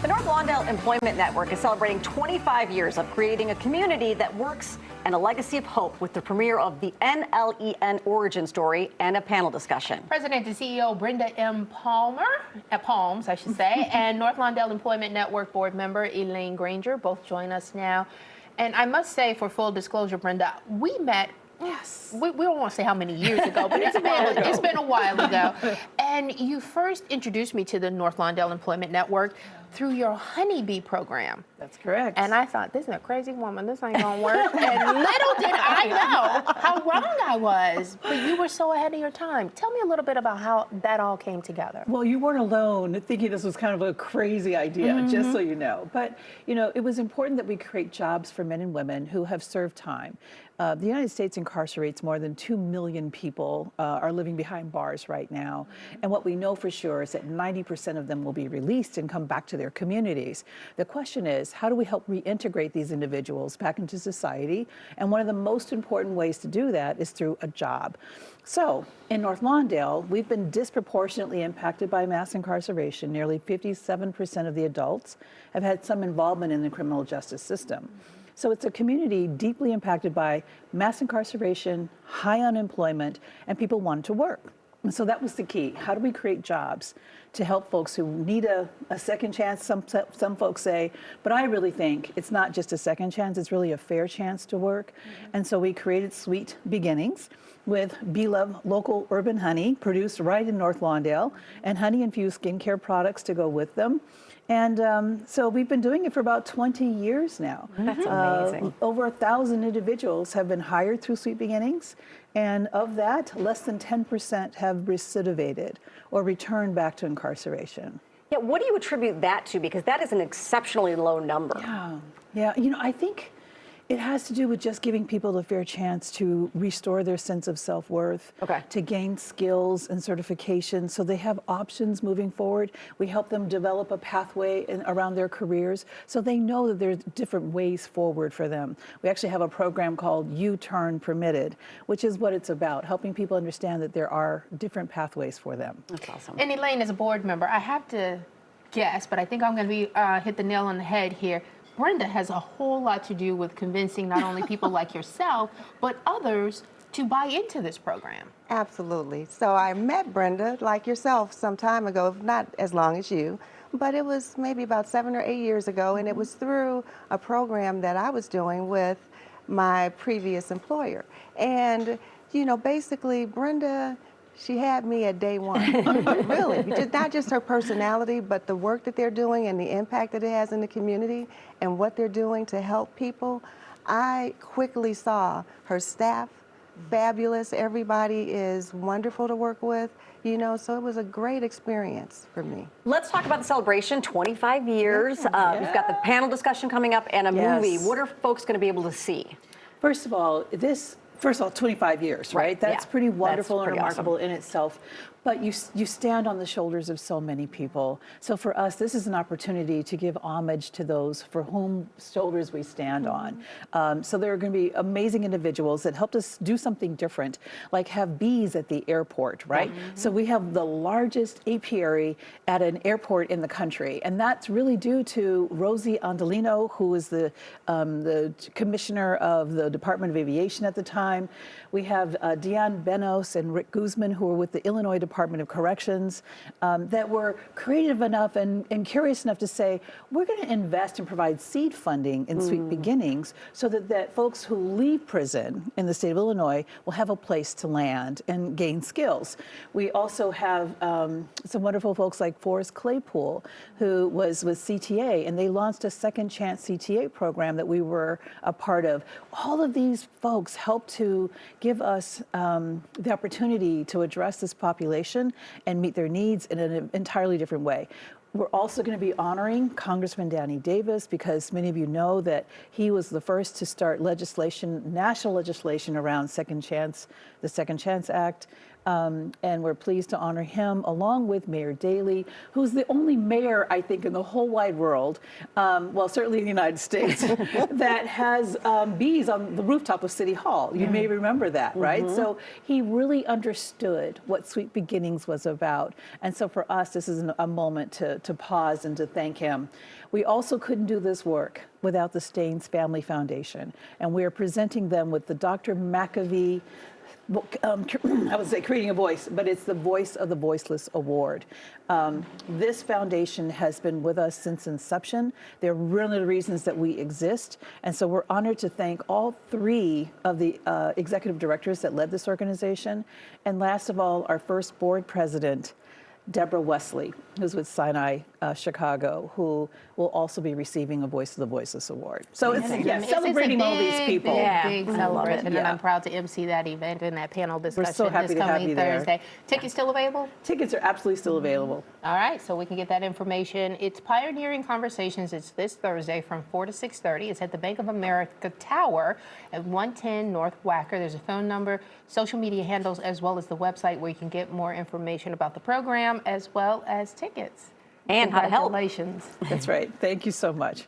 The North Lawndale Employment Network is celebrating 25 years of creating a community that works and a legacy of hope with the premiere of the NLEN origin story and a panel discussion. President and CEO Brenda M. Palms, I should say, and North Lawndale Employment Network board member Elaine Granger both join us now. And I must say, for full disclosure, Brenda, we met. Yes. We don't want to say how many years ago, but it's been a while ago. And you first introduced me to the North Lawndale Employment Network through your honeybee program. That's correct. And I thought, this is a crazy woman. This ain't gonna work. And little did I know how wrong I was. But you were so ahead of your time. Tell me a little bit about how that all came together. Well, you weren't alone thinking this was kind of a crazy idea, just so you know. But, you know, it was important that we create jobs for men and women who have served time. The United States incarcerates more than 2 million people are living behind bars right now. And what we know for sure is that 90% of them will be released and come back to their communities. The question is, how do we help reintegrate these individuals back into society? And one of the most important ways to do that is through a job. So in North Lawndale, we've been disproportionately impacted by mass incarceration. Nearly 57% of the adults have had some involvement in the criminal justice system. So it's a community deeply impacted by mass incarceration, high unemployment, and people wanting to work. And so that was the key. How do we create jobs to help folks who need a second chance? Some folks say, but I really think it's not just a second chance, it's really a fair chance to work. And so we created Sweet Beginnings with Be-Love local urban honey produced right in North Lawndale and honey-infused skincare products to go with them. And so we've been doing it for about 20 years now. That's amazing. Over 1,000 individuals have been hired through Sweet Beginnings. And of that, less than 10% have recidivated or returned back to incarceration. Yeah, what do you attribute that to? Because that is an exceptionally low number. Yeah, you know, I think it has to do with just giving people the fair chance to restore their sense of self-worth, to gain skills and certifications so they have options moving forward. We help them develop a pathway around their careers so they know that there's different ways forward for them. We actually have a program called U-Turn Permitted, which is what it's about, helping people understand that there are different pathways for them. That's awesome. And Elaine, as a board member, I have to guess, but I think I'm going to be hit the nail on the head here. Brenda has a whole lot to do with convincing not only people like yourself, but others to buy into this program. Absolutely. So I met Brenda, like yourself, some time ago, not as long as you, but it was maybe about 7 or 8 years ago, and it was through a program that I was doing with my previous employer. And, you know, basically, Brenda, she had me at day one, really. Not just her personality, but the work that they're doing and the impact that it has in the community and what they're doing to help people. I quickly saw her staff, fabulous. Everybody is wonderful to work with, you know, so it was a great experience for me. Let's talk about the celebration, 25 years. We've got the panel discussion coming up and a movie. What are folks going to be able to see? First of all, 25 years, right? That's pretty wonderful and remarkable in itself. But you stand on the shoulders of so many people. So for us, this is an opportunity to give homage to those for whom shoulders we stand on. So there are going to be amazing individuals that helped us do something different, like have bees at the airport, right? So we have the largest apiary at an airport in the country. And that's really due to Rosie Andolino, who was the commissioner of the Department of Aviation at the time. We have Deanne Benos and Rick Guzman, who were with the Illinois Department of Corrections, that were creative enough and curious enough to say, we're going to invest and provide seed funding in Sweet Beginnings so that folks who leave prison in the state of Illinois will have a place to land and gain skills. We also have some wonderful folks like Forrest Claypool, who was with CTA, and they launched a Second Chance CTA program that we were a part of. All of these folks helped to give us the opportunity to address this population and meet their needs in an entirely different way. We're also going to be honoring Congressman Danny Davis, because many of you know that he was the first to start legislation, national legislation around the Second Chance Act. And we're pleased to honor him along with Mayor Daley, who's the only mayor, I think, in the whole wide world, well, certainly in the United States, that has bees on the rooftop of City Hall. You may remember that, right? So he really understood what Sweet Beginnings was about. And so for us, this is a moment to pause and to thank him. We also couldn't do this work without the Staines Family Foundation. And we are presenting them with the Dr. McAfee, I would say creating a voice, but it's the Voice of the Voiceless Award. This foundation has been with us since inception. They're really the reasons that we exist. And so we're honored to thank all 3 of the executive directors that led this organization. And last of all, our first board president, Deborah Wesley, who's with Sinai Chicago, who will also be receiving a Voice of the Voiceless Award. So it's celebrating all these people. Big celebration, and I'm proud to MC that event and that panel discussion so happy this to have coming you there. Thursday. Tickets still available? Tickets are absolutely still available. All right, so we can get that information. It's Pioneering Conversations. It's this Thursday from 4 to 6:30. It's at the Bank of America Tower at 110 North Wacker. There's a phone number, social media handles, as well as the website where you can get more information about the program as well as tickets. And how to help. Congratulations. That's right. Thank you so much.